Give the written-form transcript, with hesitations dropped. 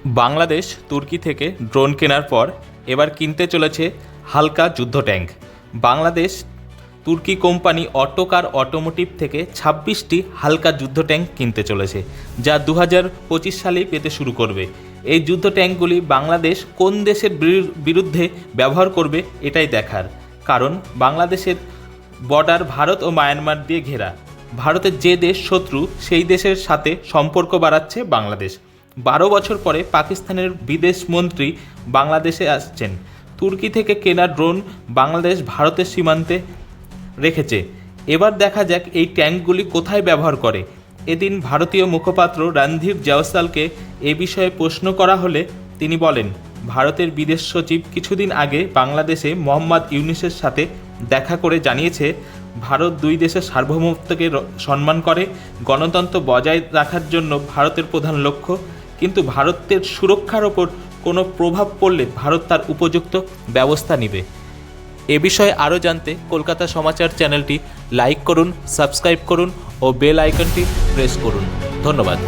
বাংলাদেশ তুর্কি থেকে ড্রোন কেনার পর এবার কিনতে চলেছে হালকা যুদ্ধ ট্যাঙ্ক। বাংলাদেশ তুর্কি কোম্পানি অটোকার অটোমোটিভ থেকে ২৬টি হালকা যুদ্ধ ট্যাঙ্ক কিনতে চলেছে, যা ২০২৫ সালেই পেতে শুরু করবে। এই যুদ্ধ ট্যাঙ্কগুলি বাংলাদেশ কোন দেশের বিরুদ্ধে ব্যবহার করবে এটাই দেখার, কারণ বাংলাদেশের বর্ডার ভারত ও মায়ানমার দিয়ে ঘেরা। ভারতের যে দেশ শত্রু, সেই দেশের সাথে সম্পর্ক বাড়াচ্ছে বাংলাদেশ। ১২ বছর পরে পাকিস্তানের বিদেশমন্ত্রী বাংলাদেশে আসছেন। তুর্কি থেকে কেনা ড্রোন বাংলাদেশ ভারতের সীমান্তে রেখেছে। এবার দেখা যাক এই ট্যাঙ্কগুলি কোথায় ব্যবহার করে। এদিন ভারতীয় মুখপাত্র রণধীর জয়সওয়ালকে এ বিষয়ে প্রশ্ন করা হলে তিনি বলেন, ভারতের বিদেশ সচিব কিছুদিন আগে বাংলাদেশে মোহাম্মদ ইউনূসের সাথে দেখা করে জানিয়েছে, ভারত দুই দেশের সার্বভৌমত্বকে সম্মান করে, গণতন্ত্র বজায় রাখার জন্য ভারতের প্রধান লক্ষ্য, কিন্তু ভারতের সুরক্ষার ওপর কোনো প্রভাব পড়লে ভারত তার উপযুক্ত ব্যবস্থা নেবে। এ বিষয়ে আরও জানতে কলকাতা সমাচার চ্যানেলটি লাইক করুন, সাবস্ক্রাইব করুন ও বেল আইকনটি প্রেস করুন। ধন্যবাদ।